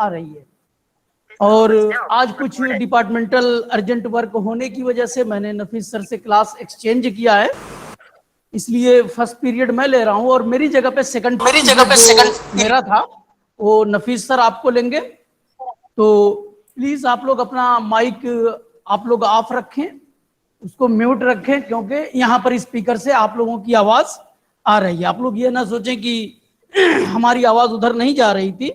आ रही है। और आज कुछ डिपार्टमेंटल अर्जेंट वर्क होने की वजह से मैंने नफीस सर से क्लास एक्सचेंज किया है, इसलिए फर्स्ट पीरियड मैं ले रहा हूं और मेरी जगह पे सेकंड मेरा था वो नफीस सर आपको लेंगे। तो प्लीज आप लोग अपना माइक आप लोग ऑफ रखें, उसको म्यूट रखें, क्योंकि यहाँ पर स्पीकर से आप लोगों की आवाज आ रही है। आप लोग ये ना सोचें कि हमारी आवाज उधर नहीं जा रही थी,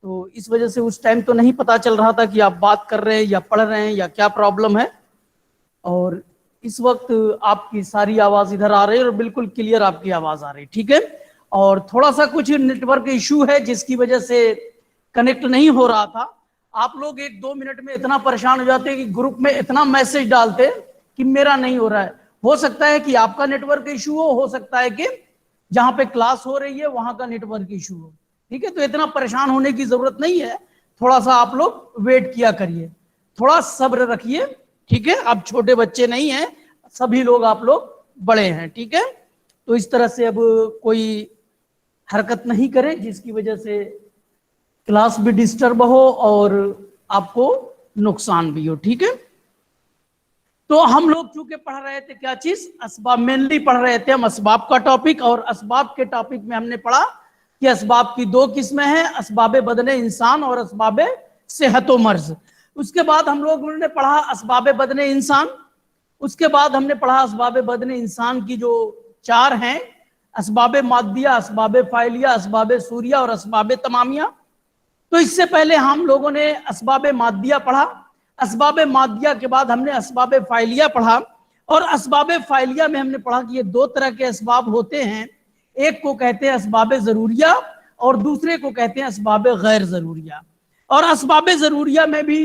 तो इस वजह से उस टाइम तो नहीं पता चल रहा था कि आप बात कर रहे हैं या पढ़ रहे हैं या क्या प्रॉब्लम है। और इस वक्त आपकी सारी आवाज इधर आ रही है और बिल्कुल क्लियर आपकी आवाज आ रही है, ठीक है। और थोड़ा सा कुछ नेटवर्क इशू है जिसकी वजह से कनेक्ट नहीं हो रहा था। आप लोग 1-2 मिनट में इतना परेशान हो जाते हैं कि ग्रुप में इतना मैसेज डालते कि मेरा नहीं हो रहा है। हो सकता है कि आपका नेटवर्क इशू हो सकता है कि जहां पे क्लास हो रही है वहां का नेटवर्क इशू हो, ठीक है। तो इतना परेशान होने की जरूरत नहीं है, थोड़ा सा आप लोग वेट किया करिए, थोड़ा सब्र रखिए, ठीक है। आप छोटे बच्चे नहीं हैं, सभी लोग आप लोग बड़े हैं, ठीक है। तो इस तरह से अब कोई हरकत नहीं करें जिसकी वजह से क्लास भी डिस्टर्ब हो और आपको नुकसान भी हो, ठीक है। तो हम लोग चूंकि पढ़ रहे थे क्या चीज, असबाब, मेनली पढ़ रहे थे हम असबाब का टॉपिक, और असबाब के टॉपिक में हमने पढ़ा कि असबाब की 2 किस्में हैं, असबाबे बदने इंसान और असबाबे सेहतो मर्ज। उसके बाद हम लोगों ने पढ़ा असबाबे बदने इंसान, उसके बाद हमने पढ़ा असबाबे बदने इंसान की जो 4 हैं, असबाबे मादिया, असबाबे फाइलिया, असबाबे सूरिया और असबाबे तमामिया। तो इससे पहले हम लोगों ने असबाबे मादिया पढ़ा, असबाबे मादिया के बाद हमने असबाबे फाइलिया पढ़ा, और असबाबे फाइलिया में हमने पढ़ा कि ये 2 तरह के असबाब होते हैं, एक को कहते हैं असबाबे जरूरिया और दूसरे को कहते हैं असबाबे गैर जरूरिया। और असबाबे जरूरिया में भी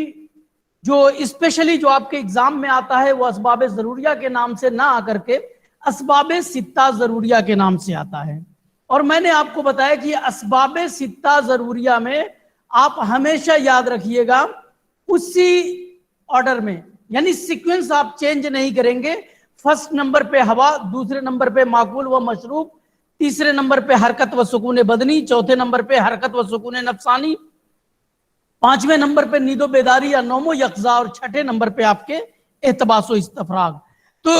जो स्पेशली जो आपके एग्जाम में आता है वो असबाबे जरूरिया के नाम से ना आकर के असबाबे सित्ता जरूरिया के नाम से आता है। और मैंने आपको बताया कि असबाबे सित्ता जरूरिया में आप हमेशा याद रखिएगा उसी ऑर्डर में, यानी सीक्वेंस आप चेंज नहीं करेंगे। फर्स्ट नंबर पे हवा, दूसरे नंबर पे माकूल व मशरूब, तीसरे नंबर पे हरकत व सुकून बदनी, चौथे नंबर पे हरकत व सुकून नफसानी, 5वें नंबर पे नीदो बेदारी या नौमो यकजा, और 6ठे नंबर पे आपके एहतबासो इस्तफराग। तो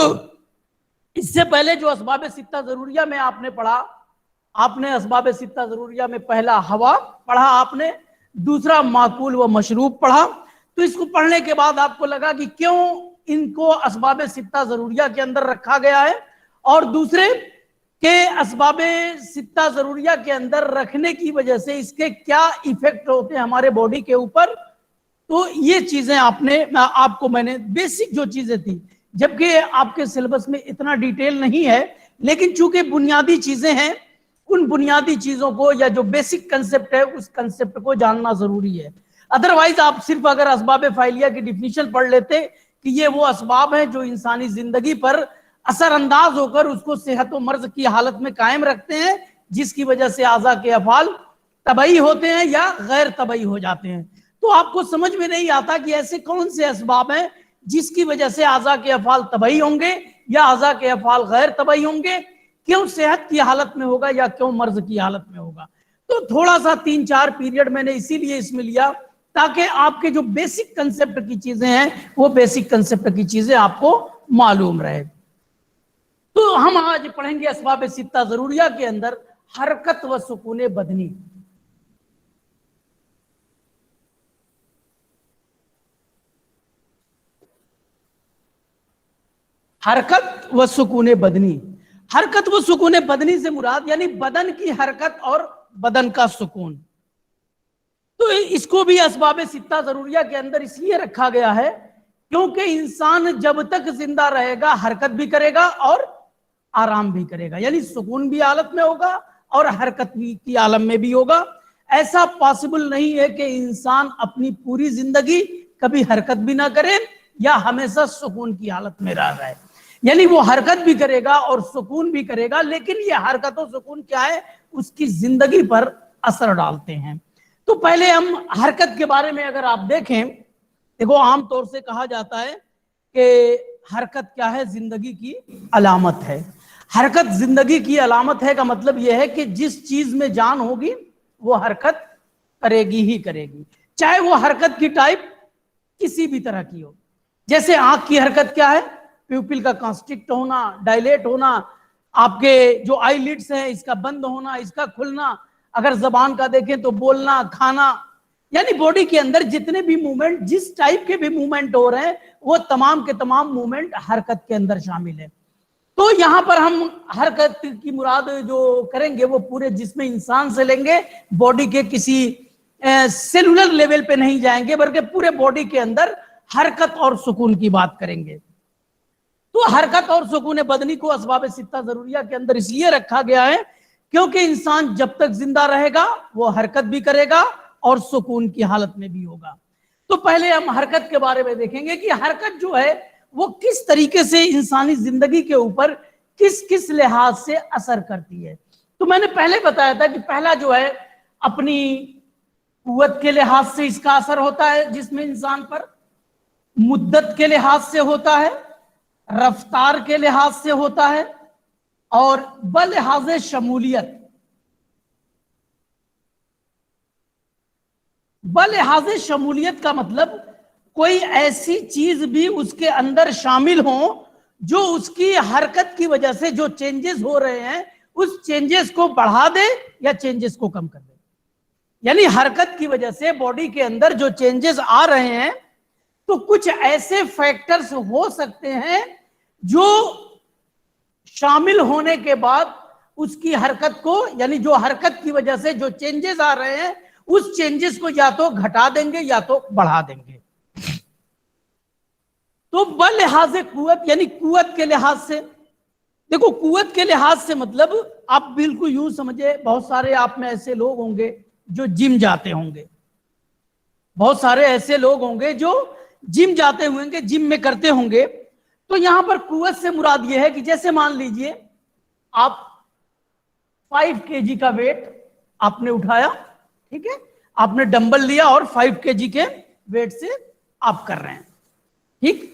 इससे पहले जो असबाब सित्ता जरूरिया में आपने पढ़ा, आपने असबाब सित्ता जरूरिया में पहला हवा पढ़ा, आपने दूसरा माकूल व मशरूब पढ़ा। तो इसको पढ़ने के बाद आपको लगा कि क्यों इनको असबाब सित्ता जरूरिया के अंदर रखा गया है, और दूसरे के असबाब सित्ता जरूरिया के अंदर रखने की वजह से इसके क्या इफेक्ट होते हैं हमारे बॉडी के ऊपर। तो ये चीजें आपको मैंने बेसिक जो चीजें थी, जबकि आपके सिलेबस में इतना डिटेल नहीं है, लेकिन चूंकि बुनियादी चीजें हैं, उन बुनियादी चीजों को या जो बेसिक कंसेप्ट है उस कंसेप्ट को जानना जरूरी है। अदरवाइज आप सिर्फ अगर असबाब फाइलिया की डिफिनीशन पढ़ लेते कि ये वो असबाब हैं जो इंसानी जिंदगी पर असरअंदाज होकर उसको सेहत व मर्ज की हालत में कायम रखते हैं, जिसकी वजह से आज़ा के अफाल तबई होते हैं या गैर तबई हो जाते हैं, तो आपको समझ में नहीं आता कि ऐसे कौन से असबाब हैं जिसकी वजह से आज़ा के अफाल तबई होंगे या आज़ा के अफाल गैर तबई होंगे, क्यों सेहत की हालत में होगा या क्यों मर्ज की हालत में होगा। तो थोड़ा सा 3-4 पीरियड मैंने इसीलिए इसमें लिया ताकि आपके जो बेसिक कंसेप्ट की चीजें हैं वो बेसिक कंसेप्ट की चीजें आपको मालूम रहे। तो हम आज पढ़ेंगे असबाब सित्ता जरूरिया के अंदर हरकत व सुकून बदनी। हरकत व सुकून बदनी, हरकत व सुकून बदनी से मुराद यानी बदन की हरकत और बदन का सुकून। तो इसको भी असबाब सित्ता जरूरिया के अंदर इसलिए रखा गया है क्योंकि इंसान जब तक जिंदा रहेगा हरकत भी करेगा और आराम भी करेगा, यानी सुकून भी हालत में होगा और हरकत भी की आलम में भी होगा। ऐसा पॉसिबल नहीं है कि इंसान अपनी पूरी जिंदगी कभी हरकत भी ना करे या हमेशा सुकून की हालत में रह रहे, यानी वो हरकत भी करेगा और सुकून भी करेगा, लेकिन ये हरकत और सुकून क्या है, उसकी जिंदगी पर असर डालते हैं। तो पहले हम हरकत के बारे में अगर आप देखें, देखो आमतौर से कहा जाता है कि हरकत क्या है, जिंदगी की अलामत है। हरकत जिंदगी की अलामत है का मतलब यह है कि जिस चीज में जान होगी वो हरकत करेगी ही करेगी, चाहे वो हरकत की टाइप किसी भी तरह की हो। जैसे आंख की हरकत क्या है, प्यूपिल का कॉन्स्ट्रिक्ट होना, डायलेट होना, आपके जो आईलिड्स हैं इसका बंद होना, इसका खुलना, अगर जबान का देखें तो बोलना, खाना, यानी बॉडी के अंदर जितने भी मूवमेंट, जिस टाइप के भी मूवमेंट हो रहे हैं, वो तमाम के तमाम मूवमेंट हरकत के अंदर शामिल है। तो यहां पर हम हरकत की मुराद जो करेंगे वो पूरे जिस्म इंसान से लेंगे, बॉडी के किसी सेलुलर लेवल पे नहीं जाएंगे, बल्कि पूरे बॉडी के अंदर हरकत और सुकून की बात करेंगे। तो हरकत और सुकून बदनी को असबाब सित्ता जरूरिया के अंदर इसलिए रखा गया है क्योंकि इंसान जब तक जिंदा रहेगा वो हरकत भी करेगा और सुकून की हालत में भी होगा। तो पहले हम हरकत के बारे में देखेंगे कि हरकत जो है वो किस तरीके से इंसानी जिंदगी के ऊपर किस किस लिहाज से असर करती है। तो मैंने पहले बताया था कि पहला जो है अपनी कुव्वत के लिहाज से इसका असर होता है जिसमें इंसान पर, मुद्दत के लिहाज से होता है, रफ्तार के लिहाज से होता है, और बलिहाज शमूलियत। बलिहाज शमूलियत का मतलब कोई ऐसी चीज भी उसके अंदर शामिल हो जो उसकी हरकत की वजह से जो चेंजेस हो रहे हैं उस चेंजेस को बढ़ा दे या चेंजेस को कम कर दे। यानी हरकत की वजह से बॉडी के अंदर जो चेंजेस आ रहे हैं तो कुछ ऐसे फैक्टर्स हो सकते हैं जो शामिल होने के बाद उसकी हरकत को, यानी जो हरकत की वजह से जो चेंजेस आ रहे हैं उस चेंजेस को या तो घटा देंगे या तो बढ़ा देंगे। तो बलिहाज कुव्वत यानी कुव्वत के लिहाज से, देखो कुव्वत के लिहाज से मतलब आप बिल्कुल यूं समझे, बहुत सारे आप में ऐसे लोग होंगे जो जिम जाते होंगे, बहुत सारे ऐसे लोग होंगे जो जिम जाते होंगे, जिम में करते होंगे। तो यहां पर कुव्वत से मुराद यह है कि जैसे मान लीजिए आप 5 kg का वेट आपने उठाया, ठीक है, आपने डंबल लिया और 5 kg के वेट से आप कर रहे हैं, ठीक,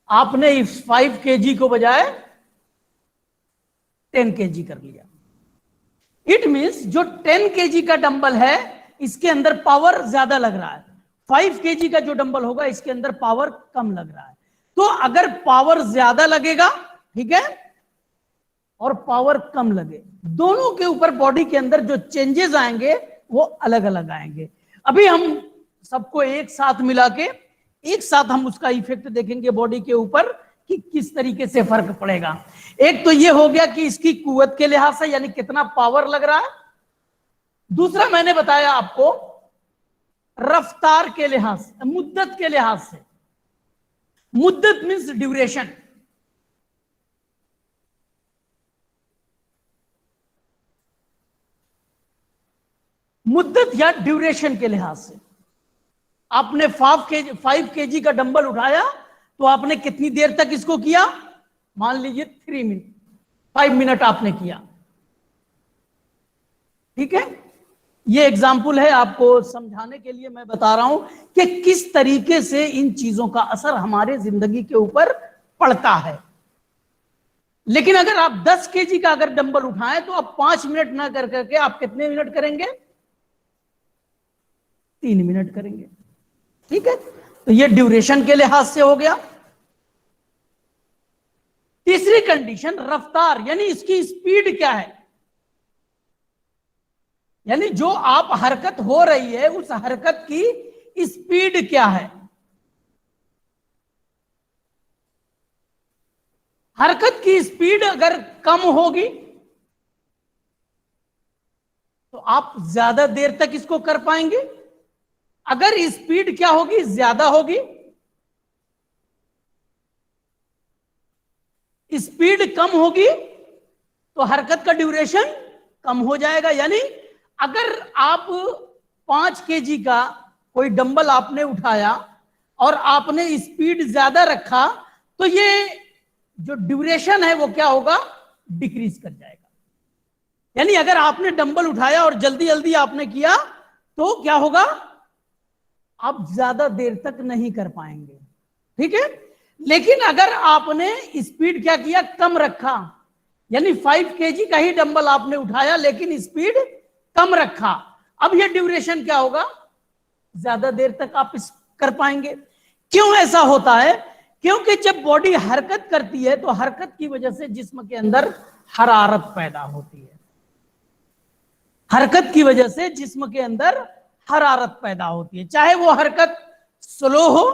आपने इस 5 kg को बजाय 10 kg कर लिया। इट मींस जो 10 kg का डंबल है इसके अंदर पावर ज्यादा लग रहा है, 5 kg का जो डंबल होगा इसके अंदर पावर कम लग रहा है। तो अगर पावर ज्यादा लगेगा, ठीक है, और पावर कम लगे, दोनों के ऊपर बॉडी के अंदर जो चेंजेस आएंगे वो अलग अलग आएंगे। अभी हम सबको एक साथ मिला के एक साथ हम उसका इफेक्ट देखेंगे बॉडी के ऊपर कि किस तरीके से फर्क पड़ेगा। एक तो ये हो गया कि इसकी कुव्वत के लिहाज से, यानी कितना पावर लग रहा है। दूसरा मैंने बताया आपको रफ्तार के लिहाज से, मुद्दत के लिहाज से। मुद्दत मीन्स ड्यूरेशन। मुद्दत या ड्यूरेशन के लिहाज से आपने 5 kg का डंबल उठाया तो आपने कितनी देर तक इसको किया, मान लीजिए 3 मिनट, 5 मिनट आपने किया, ठीक है। ये एग्जाम्पल है, आपको समझाने के लिए मैं बता रहा हूं कि किस तरीके से इन चीजों का असर हमारे जिंदगी के ऊपर पड़ता है। लेकिन अगर आप 10 kg का अगर डंबल उठाएं तो आप 5 मिनट ना कर करके आप कितने मिनट करेंगे, 3 मिनट करेंगे, ठीक है। तो ये ड्यूरेशन के लिहाज से हो गया। तीसरी कंडीशन रफ्तार, यानी इसकी स्पीड क्या है, यानी जो आप हरकत हो रही है उस हरकत की स्पीड क्या है। हरकत की स्पीड अगर कम होगी तो आप ज्यादा देर तक इसको कर पाएंगे। अगर स्पीड क्या होगी, ज्यादा होगी, स्पीड कम होगी तो हरकत का ड्यूरेशन कम हो जाएगा। यानी अगर आप 5 kg का कोई डंबल आपने उठाया और आपने स्पीड ज्यादा रखा तो ये जो ड्यूरेशन है वो क्या होगा, डिक्रीज कर जाएगा। यानी अगर आपने डंबल उठाया और जल्दी जल्दी आपने किया तो क्या होगा, आप ज्यादा देर तक नहीं कर पाएंगे, ठीक है। लेकिन अगर आपने स्पीड क्या किया, कम रखा, यानी 5 kg का ही डंबल आपने उठाया लेकिन स्पीड कम रखा, اب یہ ड्यूरेशन क्या होगा, ज्यादा देर तक आप इस कर पाएंगे। क्यों ऐसा होता है, क्योंकि जब बॉडी हरकत करती है तो हरकत की वजह से जिस्म के अंदर हरारत पैदा होती है, हरकत की वजह से जिस्म के अंदर हरारत पैदा होती है, चाहे वो हरकत स्लो हो,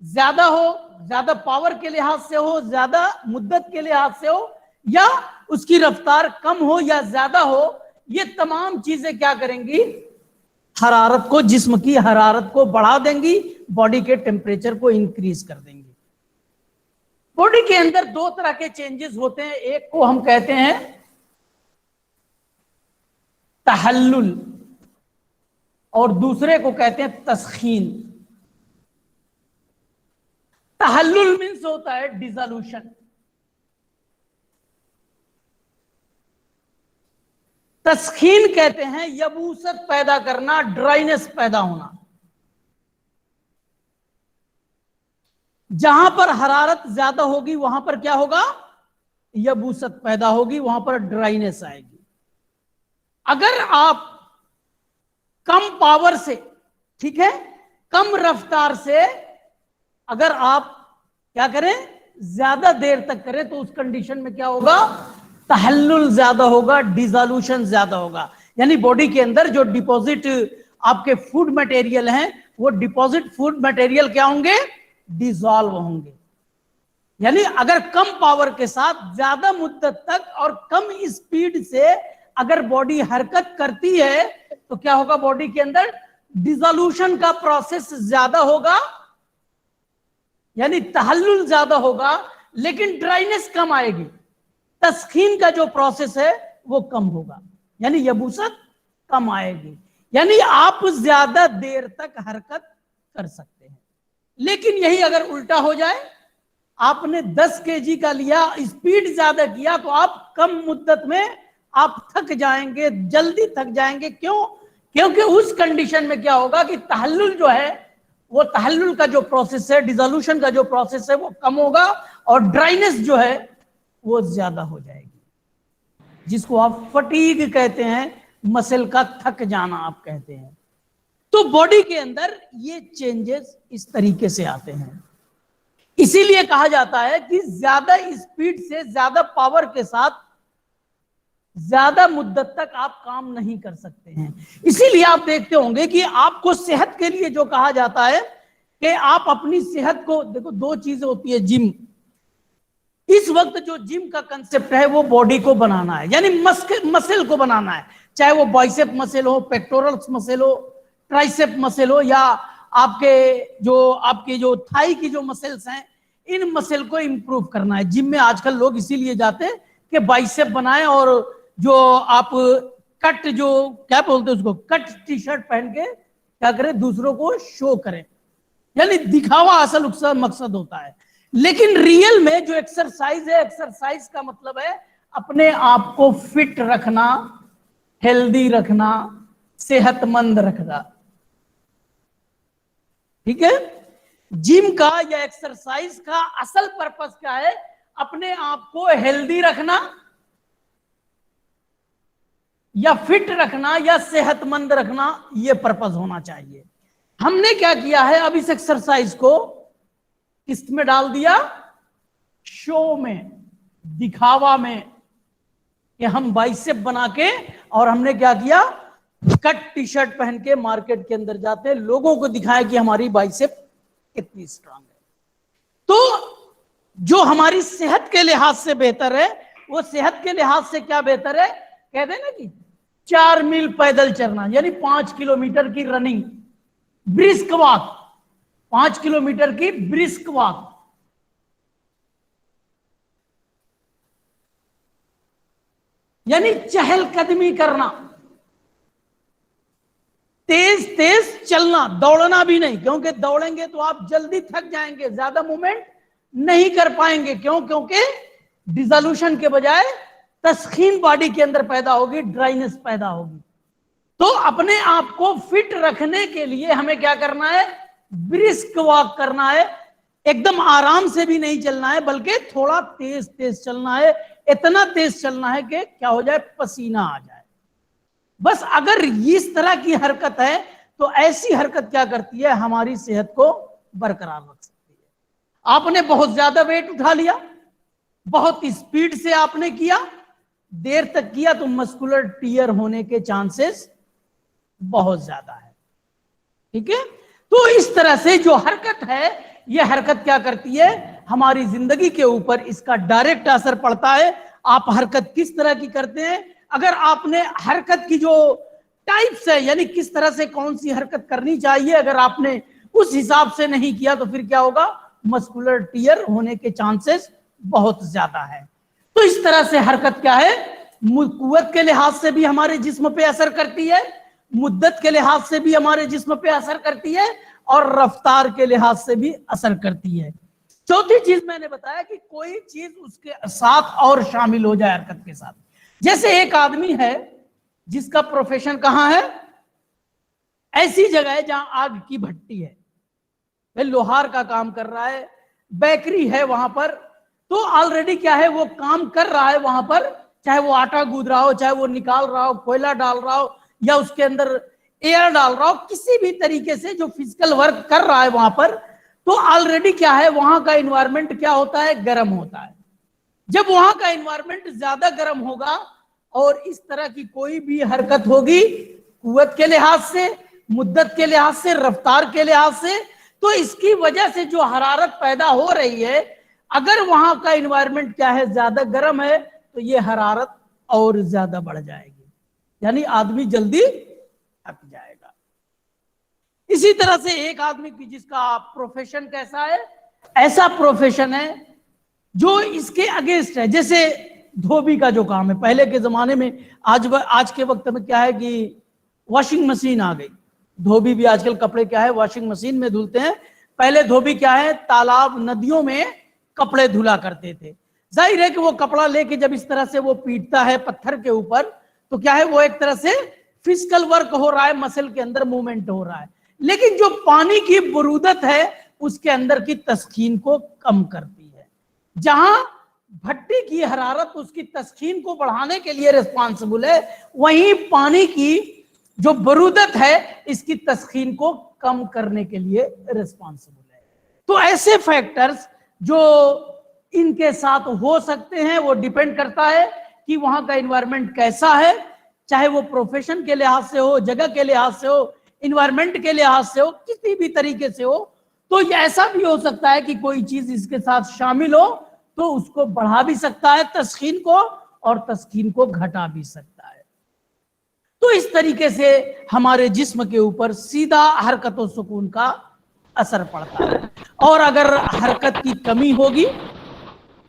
ज्यादा हो, ज्यादा पावर के लिहाज से हो, ज्यादा मुद्दत के लिहाज से हो, या उसकी रफ्तार कम हो या ज्यादा हो, ये तमाम चीजें क्या करेंगी, हरारत को, जिस्म की हरारत को बढ़ा देंगी, बॉडी के टेम्परेचर को इंक्रीज कर देंगी। बॉडी के अंदर दो तरह के चेंजेस होते हैं, एक को हम कहते हैं तहल्लुल और दूसरे को कहते हैं तस्खीन। तहल्लुल मीन्स होता है डिसोल्यूशन, तस्खीन कहते हैं यबूसत पैदा करना, ड्राइनेस पैदा होना। जहां पर हरारत ज्यादा होगी वहां पर क्या होगा, यबूसत पैदा होगी, वहां पर ड्राइनेस आएगी। अगर आप कम पावर से, ठीक है, कम रफ्तार से अगर आप क्या करें, ज्यादा देर तक करें, तो उस कंडीशन में क्या होगा, तहल्लुल ज्यादा होगा, डिसोल्यूशन ज्यादा होगा। यानी बॉडी के अंदर जो डिपॉजिट आपके फूड मटेरियल हैं, वो डिपॉजिट फूड मटेरियल क्या होंगे, डिसॉल्व होंगे। यानी अगर कम पावर के साथ ज्यादा मुद्दत तक और कम स्पीड से अगर बॉडी हरकत करती है तो क्या होगा, बॉडी के अंदर डिसोल्यूशन का प्रोसेस ज्यादा होगा, यानी तहल्लुल ज्यादा होगा, लेकिन ड्राइनेस कम आएगी। तस्खीन का जो प्रोसेस है वो कम होगा, यानी यबूसत कम आएगी, यानी आप ज्यादा देर तक हरकत कर सकते हैं। लेकिन यही अगर उल्टा हो जाए, आपने 10 केजी का लिया, स्पीड ज्यादा किया, तो आप कम मुद्दत में आप थक जाएंगे, जल्दी थक जाएंगे। क्यों, क्योंकि उस कंडीशन में क्या होगा कि तहल्लुल जो है, वो तहल्लुल का जो प्रोसेस है, डिसोल्यूशन का जो प्रोसेस है, वो कम होगा और ड्राइनेस जो है वो ज्यादा हो जाएगी, जिसको आप फटीग कहते हैं, मसल का थक जाना आप कहते हैं। तो बॉडी के अंदर ये चेंजेस इस तरीके से आते हैं। इसीलिए कहा जाता है कि ज्यादा स्पीड से, ज्यादा पावर के साथ ज्यादा मुद्दत तक आप काम नहीं कर सकते हैं। इसीलिए आप देखते होंगे कि आपको सेहत के लिए जो कहा जाता है कि आप अपनी सेहत को, देखो दो चीजें होती है, जिम, इस वक्त जो जिम का कंसेप्ट है वो बॉडी को बनाना है, यानी मसल को बनाना है, चाहे वो बाइसेप मसल हो, पेक्टोरल्स मसल हो, ट्राइसेप मसल हो, या आपके जो थाई की जो मसल्स हैं, इन मसल को इंप्रूव करना है। जिम में आजकल लोग इसीलिए जाते हैं कि बाइसेप बनाएं और जो आप कट, जो क्या बोलते हैं उसको, कट टी शर्ट पहन के क्या करें, दूसरों को शो करें, यानी दिखावा असल मकसद होता है। लेकिन रियल में जो एक्सरसाइज है, एक्सरसाइज का मतलब है अपने आप को फिट रखना, हेल्दी रखना, सेहतमंद रखना, ठीक है। जिम का या एक्सरसाइज का असल पर्पस क्या है, अपने आप को हेल्दी रखना या फिट रखना या सेहतमंद रखना, यह पर्पस होना चाहिए। हमने क्या किया है, अब इस एक्सरसाइज को किस में डाल दिया, शो में, दिखावा में, कि हम बाइसेप बना के, और हमने क्या किया, कट टी शर्ट पहन के मार्केट के अंदर जाते हैं, लोगों को दिखाया कि हमारी बाइसेप कितनी स्ट्रांग है। तो जो हमारी सेहत के लिहाज से बेहतर है, वो सेहत के लिहाज से क्या बेहतर है, कहते हैं ना कि 4 मील पैदल चलना, यानी 5 किलोमीटर की रनिंग, ब्रिस्क वॉक, 5 किलोमीटर की ब्रिस्क वॉक, यानी चहलकदमी करना, तेज तेज चलना, दौड़ना भी नहीं, क्योंकि दौड़ेंगे तो आप जल्दी थक जाएंगे, ज्यादा मूवमेंट नहीं कर पाएंगे। क्यों, क्योंकि डिसोल्यूशन के बजाय तस्खीन बॉडी के अंदर पैदा होगी, ड्राइनेस पैदा होगी। तो अपने आप को फिट रखने के लिए हमें क्या करना है, ब्रिस्क वॉक करना है, एकदम आराम से भी नहीं चलना है, बल्कि थोड़ा तेज तेज चलना है, इतना तेज चलना है कि क्या हो जाए, पसीना आ जाए। بس اگر اس طرح کی حرکت ہے تو ایسی حرکت کیا کرتی ہے, ہماری صحت کو برقرار رکھ سکتی ہے. آپ نے بہت زیادہ ویٹ اٹھا لیا, بہت اسپیڈ سے آپ نے کیا, دیر تک کیا, تو مسکولر ٹیئر ہونے کے چانسز بہت زیادہ ہے. ٹھیک ہے, تو اس طرح سے جو حرکت ہے, یہ حرکت کیا کرتی ہے, ہماری زندگی کے اوپر اس کا ڈائریکٹ اثر پڑتا ہے. آپ حرکت کس طرح کی کرتے ہیں, اگر آپ نے حرکت کی جو ٹائپس ہے, یعنی کس طرح سے کون سی حرکت کرنی چاہیے, اگر آپ نے اس حساب سے نہیں کیا تو پھر کیا ہوگا, مسکولر ٹیئر ہونے کے چانسز بہت زیادہ ہے. تو اس طرح سے حرکت کیا ہے, قوت کے لحاظ سے بھی ہمارے جسم پہ اثر کرتی ہے, مدت کے لحاظ سے بھی ہمارے جسم پہ اثر کرتی ہے, اور رفتار کے لحاظ سے بھی اثر کرتی ہے. چوتھی چیز میں نے بتایا کہ کوئی چیز اس کے ساتھ اور شامل ہو جائے حرکت کے ساتھ. جیسے ایک آدمی ہے جس کا پروفیشن کہاں ہے, ایسی جگہ ہے جہاں آگ کی بھٹی ہے, لوہار کا کام کر رہا ہے, بیکری ہے وہاں پر, تو آلریڈی کیا ہے, وہ کام کر رہا ہے وہاں پر, چاہے وہ آٹا گود رہا ہو, چاہے وہ نکال رہا ہو, کوئلہ ڈال رہا ہو, یا اس کے اندر ایئر ڈال رہا ہو, کسی بھی طریقے سے جو فزیکل ورک کر رہا ہے وہاں پر, تو آلریڈی کیا ہے, وہاں کا انوائرمنٹ کیا ہوتا ہے, گرم ہوتا ہے. جب وہاں کا انوائرمنٹ زیادہ گرم ہوگا اور اس طرح کی کوئی بھی حرکت ہوگی, قوت کے لحاظ سے, مدت کے لحاظ سے, رفتار کے لحاظ سے, تو اس کی وجہ سے جو حرارت پیدا ہو رہی ہے, اگر وہاں کا انوائرمنٹ کیا ہے, زیادہ گرم ہے, تو یہ حرارت اور زیادہ بڑھ جائے گی, یعنی آدمی جلدی تھک جائے گا. اسی طرح سے ایک آدمی کی جس کا پروفیشن کیسا ہے, ایسا پروفیشن ہے جو اس کے اگینسٹ ہے. جیسے دھوبی کا جو کام ہے, پہلے کے زمانے میں, آج کے وقت میں کیا ہے کہ واشنگ مشین آ گئی, دھوبی بھی آج کل کپڑے کیا ہے واشنگ مشین میں دھلتے ہیں. پہلے دھوبی کیا ہے, تالاب ندیوں میں کپڑے دھلا کرتے تھے. ظاہر ہے کہ وہ کپڑا لے کے جب اس طرح سے وہ پیٹتا ہے پتھر کے اوپر, تو کیا ہے, وہ ایک طرح سے فزیکل ورک ہو رہا ہے, مسل کے اندر موومنٹ ہو رہا ہے. لیکن جو پانی کی برودت ہے, اس کے اندر کی تسخین کو کم کرتی ہے. جہاں بھٹی کی حرارت اس کی تسخین کو بڑھانے کے لیے ریسپانسبل ہے, وہیں پانی کی جو برودت ہے اس کی تسخین کو کم کرنے کے لیے ریسپانسبل ہے. تو ایسے فیکٹرز جو ان کے ساتھ ہو سکتے ہیں, وہ ڈیپینڈ کرتا ہے کہ وہاں کا انوائرمنٹ کیسا ہے, چاہے وہ پروفیشن کے لحاظ سے ہو, جگہ کے لحاظ سے ہو, انوائرمنٹ کے لحاظ سے ہو, کسی بھی طریقے سے ہو. تو یہ ایسا بھی ہو سکتا ہے کہ کوئی چیز اس کے ساتھ شامل ہو تو اس کو بڑھا بھی سکتا ہے تسخین کو, اور تسخین کو گھٹا بھی سکتا ہے. تو اس طریقے سے ہمارے جسم کے اوپر سیدھا حرکت و سکون کا اثر پڑتا ہے. اور اگر حرکت کی کمی ہوگی,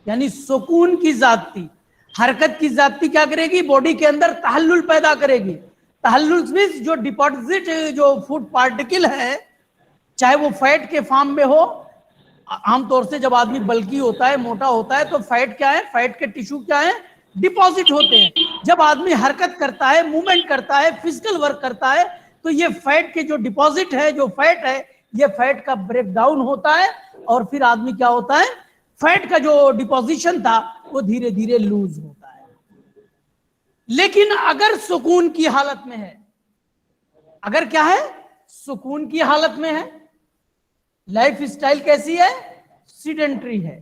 یعنی سکون کی زیادتی, حرکت کی زیادتی کیا کرے گی, باڈی کے اندر تحلل پیدا کرے گی. تحلل میں جو ڈپازٹ جو فوڈ پارٹیکل ہے, چاہے وہ فیٹ کے فارم میں ہو, عام طور سے جب آدمی بلکی ہوتا ہے, موٹا ہوتا ہے, تو فیٹ کیا ہے, فیٹ کے ٹیشو کیا ہے, ڈپازٹ ہوتے ہیں. جب آدمی حرکت کرتا ہے, موومنٹ کرتا ہے, فزیکل ورک کرتا ہے, تو یہ فیٹ کے جو ڈپازٹ ہے, جو فیٹ ہے, یہ فیٹ کا بریک ڈاؤن ہوتا ہے, اور پھر آدمی کیا ہوتا ہے, فیٹ کا جو ڈپوزیشن تھا وہ دھیرے دھیرے لوز ہوتا ہے. لیکن اگر سکون کی حالت میں ہے, اگر کیا ہے, سکون کی حالت میں ہے, لائف سٹائل کیسی ہے, سیڈنٹری ہے,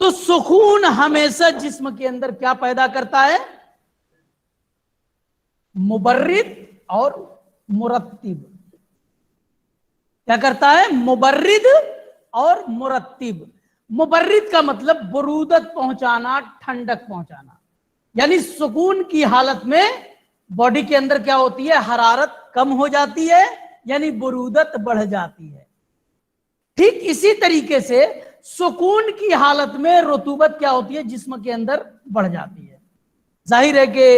تو سکون ہمیشہ جسم کے اندر کیا پیدا کرتا ہے, مبرد اور مرتب. کیا کرتا ہے, مبرد اور مرتب. مبرد کا مطلب برودت پہنچانا, ٹھنڈک پہنچانا. یعنی سکون کی حالت میں باڈی کے اندر کیا ہوتی ہے, حرارت کم ہو جاتی ہے, یعنی برودت بڑھ جاتی ہے. ٹھیک اسی طریقے سے سکون کی حالت میں رطوبت کیا ہوتی ہے, جسم کے اندر بڑھ جاتی ہے. ظاہر ہے کہ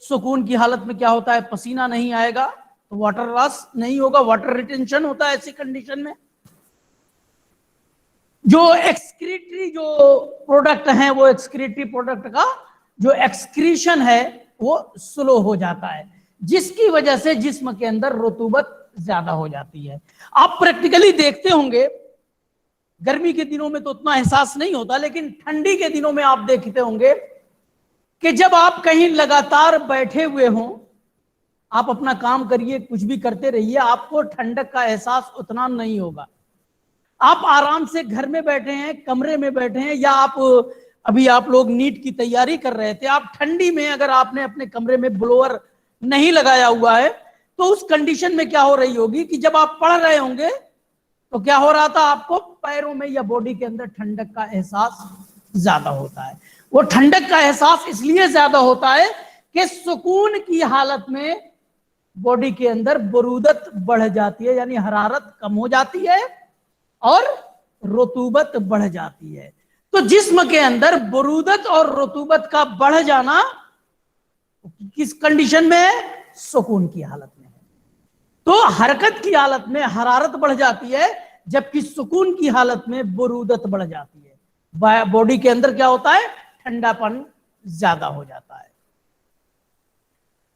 سکون کی حالت میں کیا ہوتا ہے, پسینہ نہیں آئے گا تو واٹر لاس نہیں ہوگا, واٹر ریٹینشن ہوتا ہے ایسی کنڈیشن میں. جو ایکسکریٹری جو پروڈکٹ ہیں, وہ ایکسکریٹری پروڈکٹ کا جو ایکسکریشن ہے وہ سلو ہو جاتا ہے, جس کی وجہ سے جسم کے اندر رطوبت زیادہ ہو جاتی ہے. آپ پریکٹیکلی دیکھتے ہوں گے, گرمی کے دنوں میں تو اتنا احساس نہیں ہوتا, لیکن ٹھنڈی کے دنوں میں آپ دیکھتے ہوں گے کہ جب آپ کہیں لگاتار بیٹھے ہوئے ہوں, آپ اپنا کام کریے, کچھ بھی کرتے رہیے, آپ کو ٹھنڈک کا احساس اتنا نہیں ہوگا. آپ آرام سے گھر میں بیٹھے ہیں, کمرے میں بیٹھے ہیں, یا ابھی آپ لوگ نیٹ کی تیاری کر رہے تھے, آپ ٹھنڈی میں اگر آپ نے اپنے کمرے میں بلوور نہیں لگایا ہوا ہے تو اس کنڈیشن میں کیا ہو رہی ہوگی کہ جب آپ پڑھ رہے ہوں گے تو کیا ہو رہا تھا, آپ کو پیروں میں یا باڈی کے اندر ٹھنڈک کا احساس زیادہ ہوتا ہے. وہ ٹھنڈک کا احساس اس لیے زیادہ ہوتا ہے کہ سکون کی حالت میں باڈی کے اندر برودت بڑھ جاتی ہے, یعنی حرارت کم ہو جاتی ہے اور رطوبت بڑھ جاتی ہے. تو جسم کے اندر برودت اور رطوبت کا بڑھ جانا کس کنڈیشن میں ہے, سکون کی حالت میں ہے. تو حرکت کی حالت میں حرارت بڑھ جاتی ہے, جبکہ سکون کی حالت میں برودت بڑھ جاتی ہے. باڈی کے اندر کیا ہوتا ہے, ٹھنڈا پن زیادہ ہو جاتا ہے.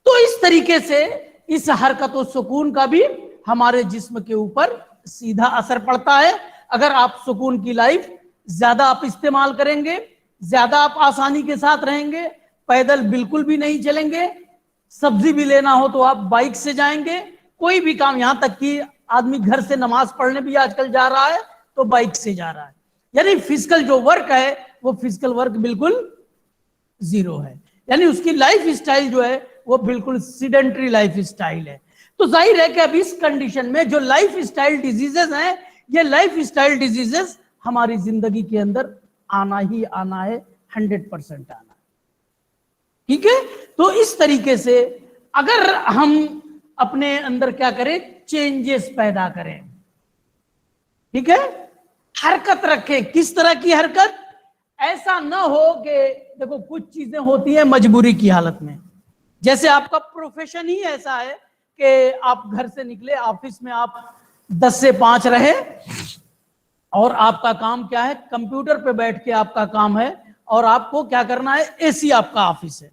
تو اس طریقے سے اس حرکت و سکون کا بھی ہمارے جسم کے اوپر سیدھا اثر پڑتا ہے. اگر آپ سکون کی لائف زیادہ آپ استعمال کریں گے, زیادہ آپ آسانی کے ساتھ رہیں گے, پیدل بالکل بھی نہیں چلیں گے, سبزی بھی لینا ہو تو آپ بائک سے جائیں گے, کوئی بھی کام, یہاں تک کہ آدمی گھر سے نماز پڑھنے بھی آج کل جا رہا ہے تو بائک سے جا رہا ہے. یعنی فزیکل جو ورک ہے وہ فزیکل ورک بالکل زیرو ہے, یعنی اس کی لائف اسٹائل جو ہے وہ بالکل سیڈنٹری لائف اسٹائل ہے. تو ظاہر ہے کہ اب اس کنڈیشن میں جو لائف اسٹائل ڈیزیزز ہیں, یہ لائف اسٹائل ڈیزیزز ہماری زندگی کے اندر آنا ہی آنا ہے, 100% آنا ہے. ٹھیک ہے, تو اس طریقے سے اگر ہم اپنے اندر کیا کریں, چینجز پیدا کریں, ٹھیک ہے, حرکت رکھیں. کس طرح کی حرکت؟ ایسا نہ ہو کہ دیکھو کچھ چیزیں ہوتی ہیں مجبوری کی حالت میں, جیسے آپ کا پروفیشن ہی ایسا ہے کہ آپ گھر سے نکلے, آفس میں آپ 10 سے 5 رہے, اور آپ کا کام کیا ہے, کمپیوٹر پہ بیٹھ کے آپ کا کام ہے, اور آپ کو کیا کرنا ہے, اے سی آپ کا آفس ہے.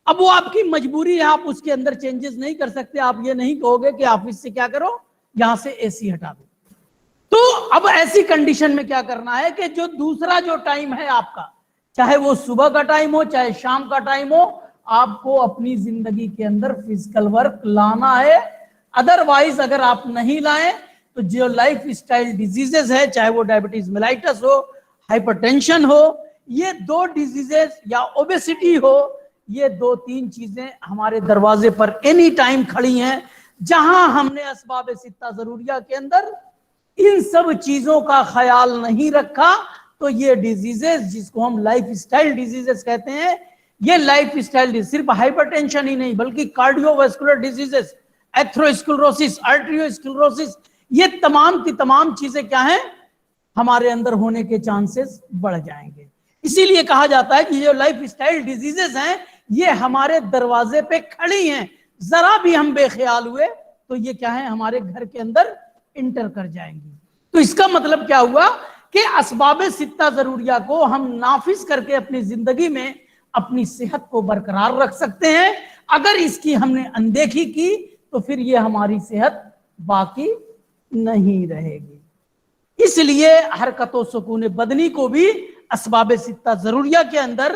اب وہ آپ کی مجبوری ہے, آپ اس کے اندر چینجز نہیں کر سکتے. آپ یہ نہیں کہو گے کہ آفس سے کیا کرو, یہاں سے اے سی ہٹا دو. تو اب ایسی کنڈیشن میں کیا کرنا ہے کہ جو دوسرا جو ٹائم ہے آپ کا, چاہے وہ صبح کا ٹائم ہو چاہے شام کا ٹائم ہو, آپ کو اپنی زندگی کے اندر فزیکل ورک لانا ہے. ادروائز اگر آپ نہیں لائیں تو جو لائف اسٹائل ڈیزیزز ہے, چاہے وہ ڈائبٹیز میلائٹس ہو, ہائپر ٹینشن ہو, یہ 2 ڈیزیزز, یا اوبیسٹی ہو, یہ 2-3 چیزیں ہمارے دروازے پر اینی ٹائم کھڑی ہیں. جہاں ہم نے اسباب 6 ضروریہ کے اندر ان سب چیزوں کا خیال نہیں رکھا تو یہ ڈیزیزز, جس کو ہم لائف اسٹائل ڈیزیزز کہتے ہیں, یہ لائف اسٹائل صرف ہائپر ٹینشن ہی نہیں بلکہ کارڈیو ویسکولر ڈیزیزز, ایتھروسکلروسس, آرٹریوسکلروسس, یہ تمام کی تمام چیزیں کیا ہیں, ہمارے اندر ہونے کے چانسز بڑھ جائیں گے. اسی لیے کہا جاتا ہے کہ یہ لائف اسٹائل ڈیزیزز ہیں, یہ ہمارے دروازے پہ کھڑی ہیں, ذرا بھی ہم بے خیال ہوئے تو یہ کیا ہے, ہمارے گھر کے اندر انٹر کر جائیں گی. تو اس کا مطلب کیا ہوا کہ اسباب 6 ضروریہ کو ہم نافذ کر کے اپنی زندگی میں اپنی صحت کو برقرار رکھ سکتے ہیں. اگر اس کی ہم نے اندیکھی کی تو پھر یہ ہماری صحت باقی نہیں رہے گی. اس لیے حرکت و سکون بدنی کو بھی اسباب 6 ضروریہ کے اندر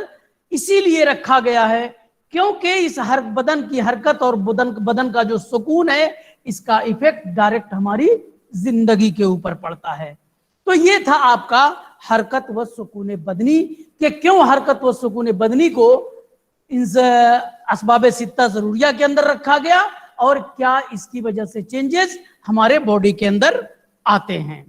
اسی لیے رکھا گیا ہے کیونکہ اس ہر بدن کی حرکت اور بدن کا جو سکون ہے, اس کا ایفیکٹ ڈائریکٹ ہماری زندگی کے اوپر پڑتا ہے. تو یہ تھا آپ کا حرکت و سکون بدنی, کہ کیوں حرکت و سکون بدنی کو ان اسباب 6 ضروریہ کے اندر رکھا گیا, اور کیا اس کی وجہ سے چینجز ہمارے باڈی کے اندر آتے ہیں.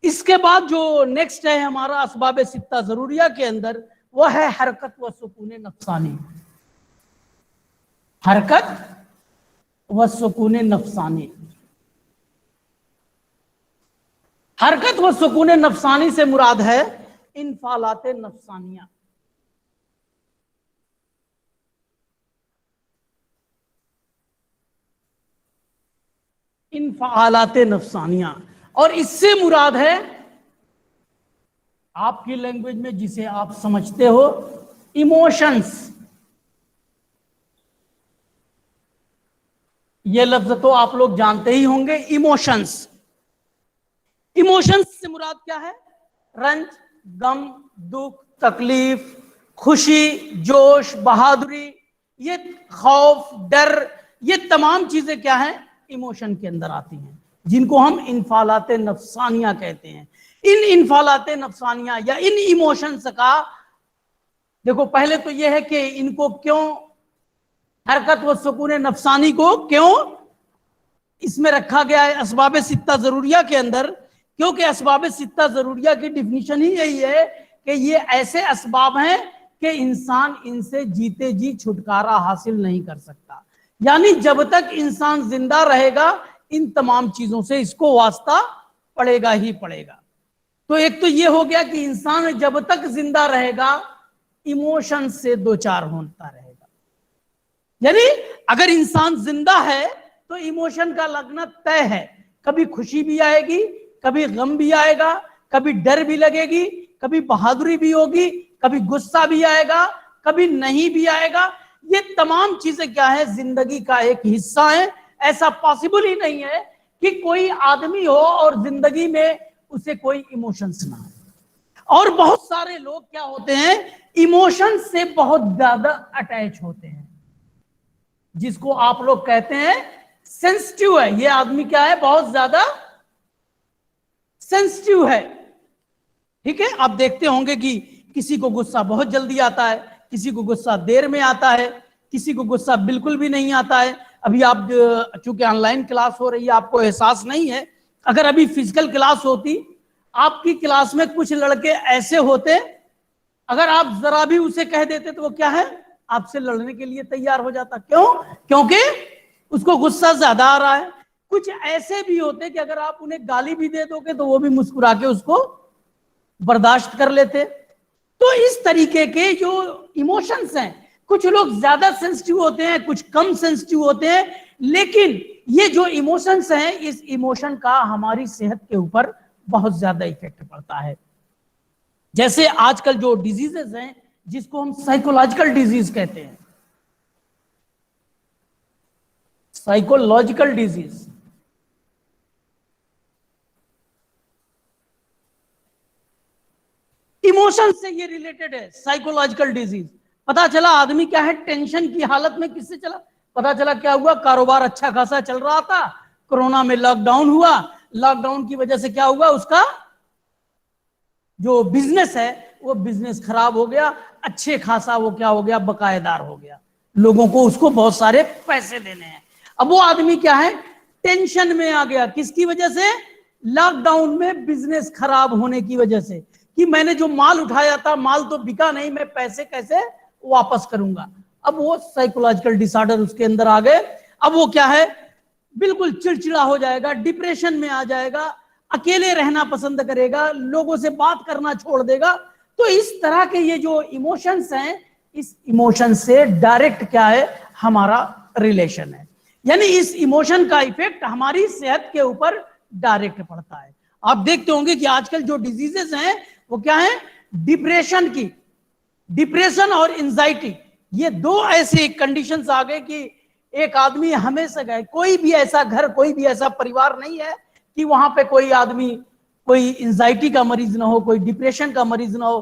اس کے بعد جو نیکسٹ ہے ہمارا اسباب 6 ضروریہ کے اندر, وہ ہے حرکت و سکون نفسانی. حرکت و سکون نفسانی. حرکت و سکون نفسانی سے مراد ہے انفعالات نفسانیہ. انفعالات نفسانیہ، اور اس سے مراد ہے آپ کی لینگویج میں جسے آپ سمجھتے ہو ایموشنز. یہ لفظ تو آپ لوگ جانتے ہی ہوں گے، ایموشنز. ایموشنز سے مراد کیا ہے؟ رنج، غم، دکھ، تکلیف، خوشی، جوش، بہادری، یہ خوف، ڈر، یہ تمام چیزیں کیا ہیں؟ ایموشن کے اندر آتی ہیں، جن کو ہم انفعالات نفسانیہ کہتے ہیں. ان انفعالات نفسانیہ یا ان ایموشنز کا دیکھو، پہلے تو یہ ہے کہ ان کو کیوں حرکت و سکون نفسانی کو کیوں اس میں رکھا گیا ہے اسباب ستہ ضروریہ کے اندر؟ کیونکہ اسباب ستہ ضروریہ کی ڈیفینیشن ہی یہی ہے کہ یہ ایسے اسباب ہیں کہ انسان ان سے جیتے جی چھٹکارا حاصل نہیں کر سکتا. یعنی جب تک انسان زندہ رہے گا ان تمام چیزوں سے اس کو واسطہ پڑے گا ہی پڑے گا. تو ایک تو یہ ہو گیا کہ انسان جب تک زندہ رہے گا ایموشن سے دوچار ہوتا رہے گا. یعنی اگر انسان زندہ ہے تو ایموشن کا لگنا طے ہے. کبھی خوشی بھی آئے گی، کبھی غم بھی آئے گا، کبھی ڈر بھی لگے گی، کبھی بہادری بھی ہوگی، کبھی غصہ بھی آئے گا، کبھی نہیں بھی آئے گا. یہ تمام چیزیں کیا ہے؟ زندگی کا ایک حصہ ہے. ایسا پاسبل ہی نہیں ہے کہ کوئی آدمی ہو اور زندگی میں اسے کوئی ایموشنز نہ ہو. اور بہت سارے لوگ کیا ہوتے ہیں؟ ایموشن سے بہت زیادہ اٹیچ ہوتے ہیں، جس کو آپ لوگ کہتے ہیں سینسٹیو ہے. یہ آدمی کیا ہے؟ بہت زیادہ سینسٹیو ہے. ٹھیک ہے، آپ دیکھتے ہوں گے کہ کسی کو غصہ بہت جلدی آتا ہے، کسی کو غصہ دیر میں آتا ہے، کسی کو غصہ بالکل بھی نہیں آتا ہے. ابھی آپ چونکہ آن لائن کلاس ہو رہی ہے آپ کو احساس نہیں ہے. اگر ابھی فزیکل کلاس ہوتی، آپ کی کلاس میں کچھ لڑکے ایسے ہوتے، اگر آپ ذرا بھی اسے کہہ دیتے تو وہ کیا ہے؟ آپ سے لڑنے کے لیے تیار ہو جاتا. کیوں؟ کیونکہ اس کو غصہ زیادہ آ رہا ہے. کچھ ایسے بھی ہوتے کہ اگر آپ انہیں گالی بھی دے دو گے تو وہ بھی مسکرا کے اس کو برداشت کر لیتے. تو اس طریقے کے جو ایموشنز ہیں، کچھ لوگ زیادہ سینسٹیو ہوتے ہیں، کچھ کم سینسٹیو ہوتے ہیں. لیکن یہ جو ایموشنز ہیں، اس ایموشن کا ہماری صحت کے اوپر بہت زیادہ ایفیکٹ پڑتا ہے. جیسے آج کل جو ڈیزیزز ہیں جس کو ہم سائیکولوجیکل ڈیزیز کہتے ہیں، سائیکولوجیکل ڈیزیز، ایموشن سے یہ ریلیٹڈ ہے. سائیکولوجیکل ڈیزیز پتا چلا آدمی کیا ہے؟ ٹینشن کی حالت میں. کس سے چلا پتا چلا؟ کیا ہوا؟ کاروبار اچھا خاصا چل رہا تھا، کورونا میں لاک ڈاؤن ہوا. لاک ڈاؤن کی وجہ سے کیا ہوا؟ اس کا جو بزنس ہے وہ بزنس خراب ہو گیا. اچھے خاصا وہ کیا ہو گیا؟ بقائے دار ہو گیا. لوگوں کو اس کو بہت سارے پیسے دینے ہیں. اب وہ آدمی کیا ہے؟ ٹینشن میں آ گیا. کس کی وجہ سے؟ لاک ڈاؤن میں بزنس خراب ہونے کی وجہ سے، کہ میں نے جو مال اٹھایا تھا مال تو بکا نہیں، میں پیسے کیسے واپس کروں گا. اب وہ سائیکولوجیکل ڈس آرڈر اس کے اندر آ گئے. اب وہ کیا ہے؟ بالکل چڑچڑا ہو جائے گا، ڈپریشن میں آ جائے گا، اکیلے رہنا پسند کرے گا، لوگوں سے بات کرنا چھوڑ دے گا. تو اس طرح کے یہ جو ایموشنز ہیں، اس ایموشن سے ڈائریکٹ کیا ہے؟ ہمارا ریلیشن ہے. یعنی اس ایموشن کا ایفیکٹ ہماری صحت کے اوپر ڈائریکٹ پڑتا ہے. آپ دیکھتے ہوں گے کہ آج کل جو ڈیزیزز ہیں وہ کیا ہیں؟ ڈپریشن کی، ڈپریشن اور انزائٹی، یہ دو ایسے کنڈیشنز آ گئے کہ ایک آدمی ہمیشہ گئے. کوئی بھی ایسا گھر، کوئی بھی ایسا پریوار نہیں ہے کہ وہاں پہ کوئی آدمی کوئی انزائٹی کا مریض نہ ہو، کوئی ڈپریشن کا مریض نہ ہو،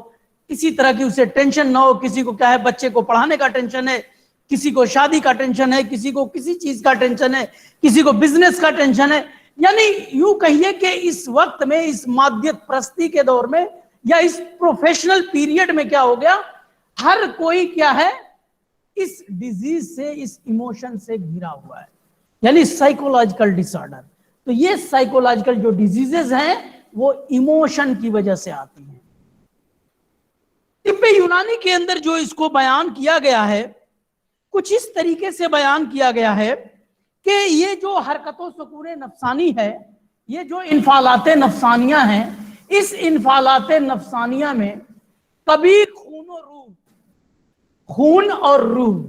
کسی طرح کی اسے ٹینشن نہ ہو. کسی کو کیا ہے؟ بچے کو پڑھانے کا ٹینشن ہے، کسی کو شادی کا ٹینشن ہے، کسی کو کسی چیز کا ٹینشن ہے، کسی کو بزنس کا ٹینشن ہے. یعنی یوں کہیے کہ اس وقت میں، اس مادیت پرستی کے دور میں یا اس پروفیشنل پیریڈ میں کیا ہو گیا؟ ہر کوئی کیا ہے؟ اس ڈیزیز سے، اس ایموشن سے گھرا ہوا ہے. یعنی سائیکولوجیکل ڈس آرڈر. تو یہ سائیکولوجیکل جو ڈیزیزز ہیں وہ ایموشن کی وجہ سے آتی ہیں. طب یونانی کے اندر جو اس کو بیان کیا گیا ہے کچھ اس طریقے سے بیان کیا گیا ہے کہ یہ جو حرکت و سکون نفسانی ہے، یہ جو انفعالات نفسانیہ ہیں، اس انفعالات نفسانیہ میں کبھی خون اور روح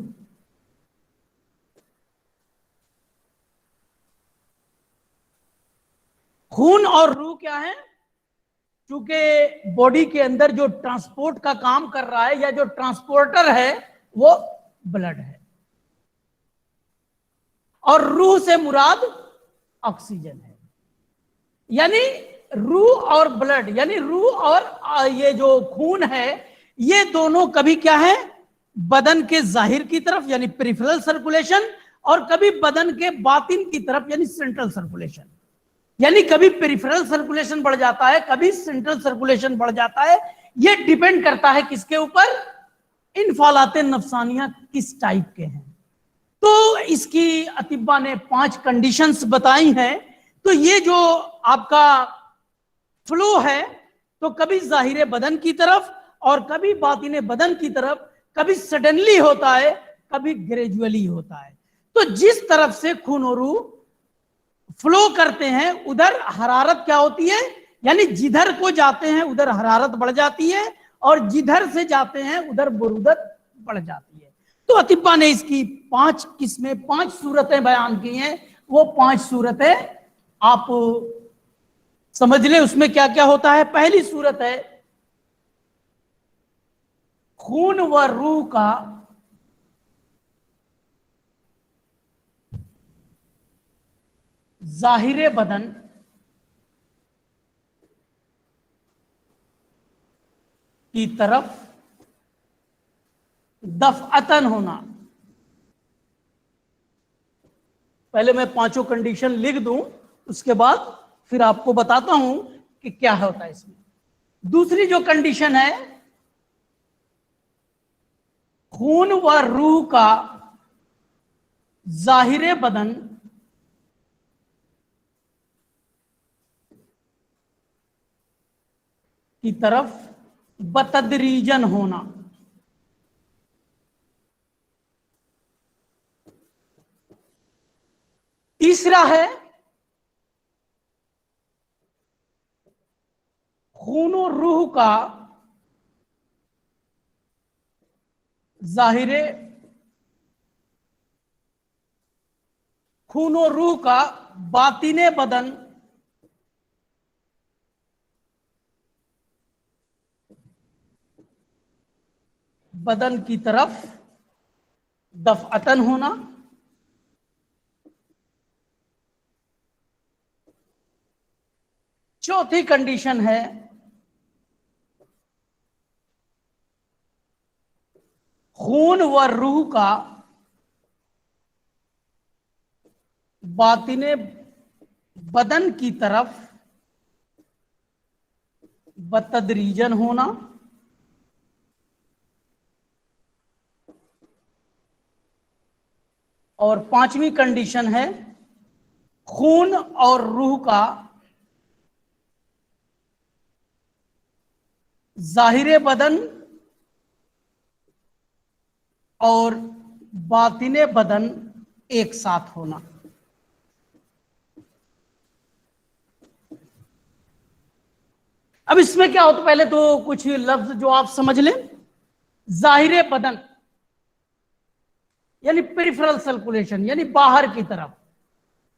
खून और रूह क्या है? क्योंकि बॉडी के अंदर जो ट्रांसपोर्ट का काम कर रहा है या जो ट्रांसपोर्टर है वो ब्लड है, और रूह से मुराद ऑक्सीजन है। यानी रूह और ब्लड, यानी रूह और ये जो खून है, ये दोनों कभी क्या है? बदन के जाहिर की तरफ यानी पेरिफेरल सर्कुलेशन, और कभी बदन के बातिन की तरफ यानी सेंट्रल सर्कुलेशन। यानी कभी पेरिफेरल सर्कुलेशन बढ़ जाता है, कभी सेंट्रल सर्कुलेशन बढ़ जाता है। ये डिपेंड करता है किसके ऊपर? इन्फालाते नफसानिया किस टाइप के हैं। तो इसकी अतिब्बा ने 5 कंडीशंस बताई हैं। तो ये जो आपका फ्लो है, तो कभी जाहिर बदन की तरफ और कभी बातिने बदन की तरफ, कभी सडनली होता है, कभी ग्रेजुअली होता है। तो जिस तरफ से खून और रूह फ्लो करते हैं उधर हरारत क्या होती है? यानी जिधर को जाते हैं उधर हरारत बढ़ जाती है, और जिधर से जाते हैं उधर बुरूदत बढ़ जाती है। तो अतिब्बा ने इसकी 5 किस्में, 5 सूरतें बयान की हैं। वो 5 सूरतें आप समझ लें उसमें क्या क्या होता है। पहली सूरत है खून व रूह का जाहिर बदन की तरफ दफअतन होना। पहले मैं 5 कंडीशन लिख दूं, उसके बाद फिर आपको बताता हूं कि क्या होता है इसमें। दूसरी जो कंडीशन है, खून व रूह का जाहिर बदन की तरफ बतदरीजन होना। तीसरा है खून और रूह का जाहिर खून और रूह का बातिने बदन बदन की तरफ दफअतन होना। चौथी कंडीशन है खून व रूह का बातिने बदन की तरफ बतदरीजन होना। और 5वीं कंडीशन है खून और रूह का जाहिर बदन और बातिने बदन एक साथ होना। अब इसमें क्या होता है, पहले तो कुछ लफ्ज जो आप समझ लें। जाहिर बदन यानी पेरिफेरल सर्कुलेशन, यानी बाहर की तरफ।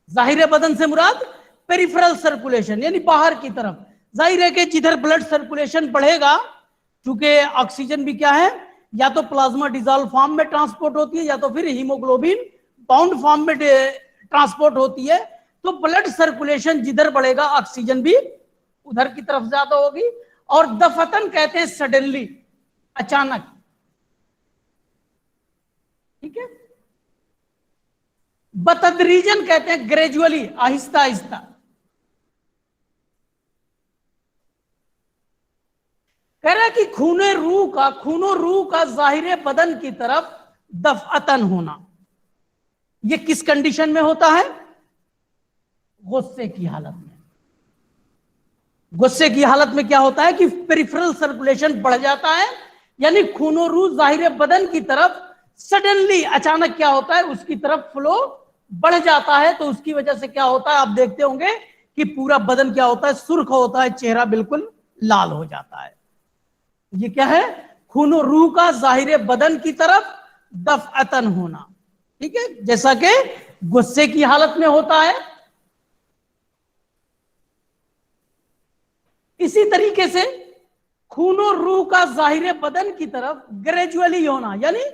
जाहिर बदन से मुराद पेरिफेरल सर्कुलेशन यानी बाहर की तरफ। जाहिर है कि जिधर ब्लड सर्कुलेशन बढ़ेगा, क्योंकि ऑक्सीजन भी क्या है, या तो प्लाज्मा डिजॉल्व फॉर्म में ट्रांसपोर्ट होती है या तो फिर हीमोग्लोबिन बाउंड फॉर्म में ट्रांसपोर्ट होती है। तो ब्लड सर्कुलेशन जिधर बढ़ेगा ऑक्सीजन भी उधर की तरफ ज्यादा होगी। और दफतन कहते हैं सडनली, अचानक। ठीक है। बतदरीजन कहते हैं ग्रेजुअली, आहिस्ता आहिस्ता। कह रहा है कि खूनो रूह का जाहिर बदन की तरफ दफअतन होना। ये किस कंडीशन में होता है? गुस्से की हालत में। गुस्से की हालत में क्या होता है कि पेरिफेरल सर्कुलेशन बढ़ जाता है, यानी खूनो रूह जाहिर बदन की तरफ सडनली, अचानक क्या होता है, उसकी तरफ फ्लो बढ़ जाता है। तो उसकी वजह से क्या होता है, आप देखते होंगे कि पूरा बदन क्या होता है, सुर्ख होता है, चेहरा बिल्कुल लाल हो जाता है। ये क्या है? खूनो रूह का जाहिर बदन की तरफ दफअतन होना। ठीक है, जैसा कि गुस्से की हालत में होता है। इसी तरीके से खून और रूह का ज़ाहिर बदन की तरफ ग्रेजुअली होना, यानी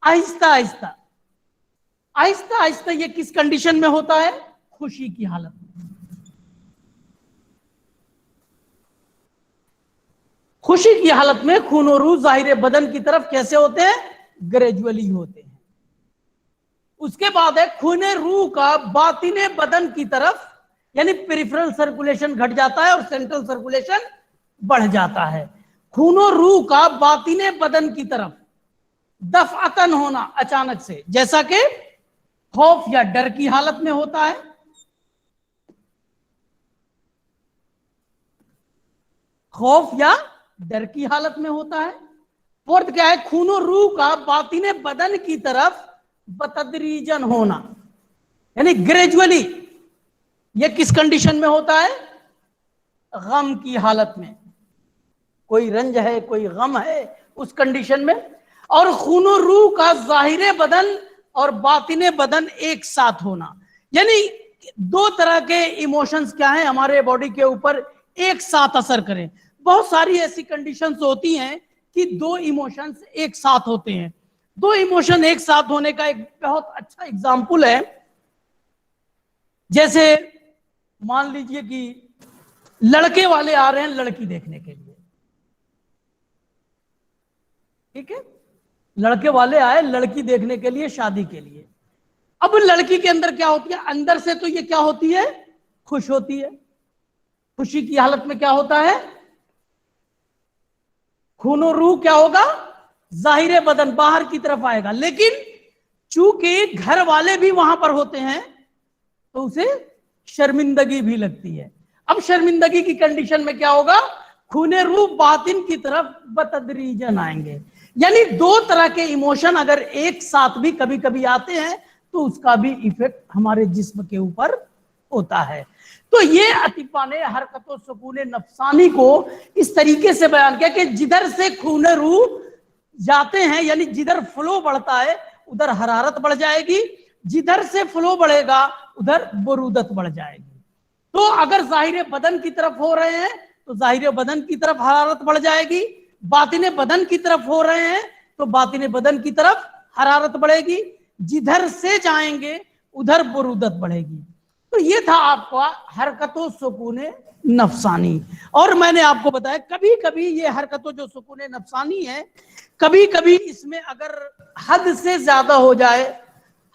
आहिस्ता आहिस्ता आहिस्ता आहिस्ता। ये किस कंडीशन में होता है? खुशी की हालत में। खुशी की हालत में खून और रूह ज़ाहिर बदन की तरफ कैसे होते हैं? ग्रेजुअली होते हैं। उसके बाद है खूने रूह का बातिने बदन की तरफ, यानी पेरिफेरल सर्कुलेशन घट जाता है और सेंट्रल सर्कुलेशन बढ़ जाता है। खून और रूह का बातिने बदन की तरफ दफअतन होना, अचानक से, जैसा कि खौफ या डर की हालत में होता है। खौफ या डर की हालत में होता है। फोर्थ क्या है? खून और रूह का बातिने बदन की तरफ बतदरीजन होना, यानी ग्रेजुअली। ये किस कंडीशन में होता है? गम की हालत में। कोई रंज है, कोई गम है, उस कंडीशन में। और खून और रूह का ज़ाहिर बदन और बातिने बदन एक साथ होना, यानी दो तरह के इमोशंस क्या हैं हमारे बॉडी के ऊपर एक साथ असर करें। बहुत सारी ऐसी कंडीशंस होती हैं कि दो इमोशंस एक साथ होते हैं। दो इमोशन एक साथ होने का एक बहुत अच्छा एग्जाम्पल है, जैसे मान लीजिए कि लड़के वाले आ रहे हैं लड़की देखने के लिए, ठीक है? लड़के वाले आए लड़की देखने के लिए, शादी के लिए। अब लड़की के अंदर क्या होती है? अंदर से तो ये क्या होती है? खुश होती है। खुशी की हालत में क्या होता है? खून और रूह क्या होगा? जाहिर बदन बाहर की तरफ आएगा। लेकिन चूंकि घर वाले भी वहां पर होते हैं तो उसे शर्मिंदगी भी लगती है। अब शर्मिंदगी की कंडीशन में क्या होगा? खूने रूह बातिन की तरफ बतदरीजन आएंगे। यानी दो तरह के इमोशन अगर एक साथ भी कभी कभी आते हैं तो उसका भी इफेक्ट हमारे जिस्म के ऊपर होता है। तो ये अतिफा ने हरकत और सुकून नफसानी को इस तरीके से बयान किया कि जिधर से खूने रूह जाते हैं, यानी जिधर फ्लो बढ़ता है उधर हरारत बढ़ जाएगी, जिधर से फ्लो बढ़ेगा उधर बरूदत बढ़ जाएगी। तो अगर जाहिर बदन की तरफ हो रहे हैं तो जाहिर बदन की तरफ हरारत बढ़ जाएगी, बातिने बदन की तरफ हो रहे हैं तो बातिने बदन की तरफ हरारत बढ़ेगी, जिधर से जाएंगे उधर बरूदत बढ़ेगी। तो ये था आपका हरकतों सुकून नफसानी। और मैंने आपको बताया कभी कभी ये हरकतों जो सुकून नफसानी है, कभी कभी इसमें अगर हद से ज्यादा हो जाए,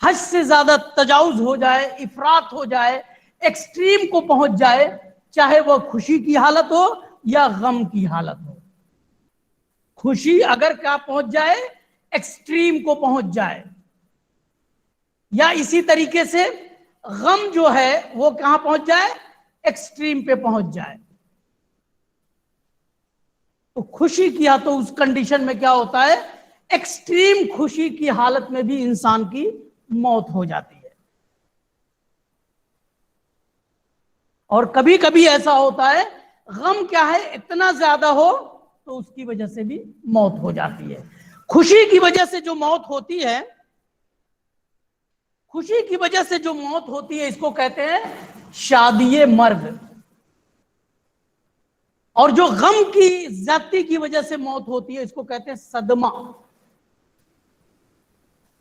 हद से ज्यादा तजाउज हो जाए, इफरात हो जाए, एक्सट्रीम को पहुंच जाए, चाहे वह खुशी की हालत हो या गम की हालत हो। खुशी अगर क्या पहुंच जाए? एक्सट्रीम को पहुंच जाए, या इसी तरीके से गम जो है वो कहां पहुंच जाए? एक्सट्रीम पे पहुंच जाए। तो खुशी किया तो उस कंडीशन में क्या होता है? एक्सट्रीम खुशी की हालत में भी इंसान की मौत हो जाती है। और कभी कभी ऐसा होता है गम क्या है इतना ज्यादा हो तो उसकी वजह से भी मौत हो जाती है। खुशी की वजह से जो मौत होती है, खुशी की वजह से जो मौत होती है इसको कहते हैं शादी मर्ग। और जो गम की ज्यादती की वजह से मौत होती है इसको कहते हैं सदमा।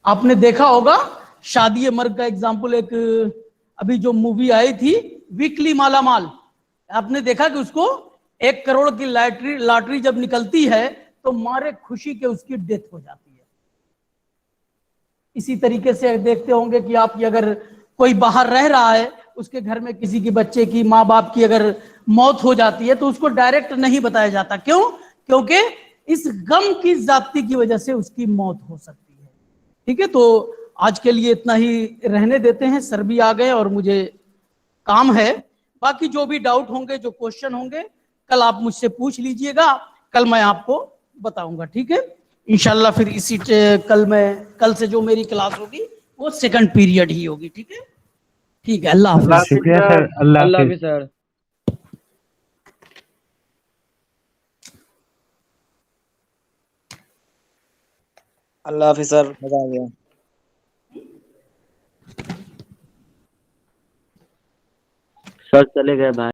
आपने देखा होगा शादी मर्ग का एग्जाम्पल, एक अभी जो मूवी आई थी वीकली मालामाल, आपने देखा कि उसको 1 करोड़ की लॉटरी जब निकलती है तो मारे खुशी के उसकी डेथ हो जाती है। इसी तरीके से देखते होंगे कि आप अगर कोई बाहर रह रहा है, उसके घर में किसी की बच्चे की, माँ बाप की अगर मौत हो जाती है तो उसको डायरेक्ट नहीं बताया जाता। क्यों? क्योंकि इस गम की ज्यादती की वजह से उसकी मौत हो सकती है। ठीक है, तो आज के लिए इतना ही रहने देते हैं। सर भी आ गए और मुझे काम है। बाकी जो भी डाउट होंगे, जो क्वेश्चन होंगे, कल आप मुझसे पूछ लीजिएगा, कल मैं आपको बताऊंगा। ठीक है, इंशाल्लाह। फिर इसी कल से जो मेरी क्लास होगी वो सेकंड पीरियड ही होगी। ठीक है, ठीक है। अल्लाह हाफिज। शुक्रिया सर। अल्लाह हाफिज सर। अल्लाह हाफिज सर, मजा आ गया। सर चले गए भाई।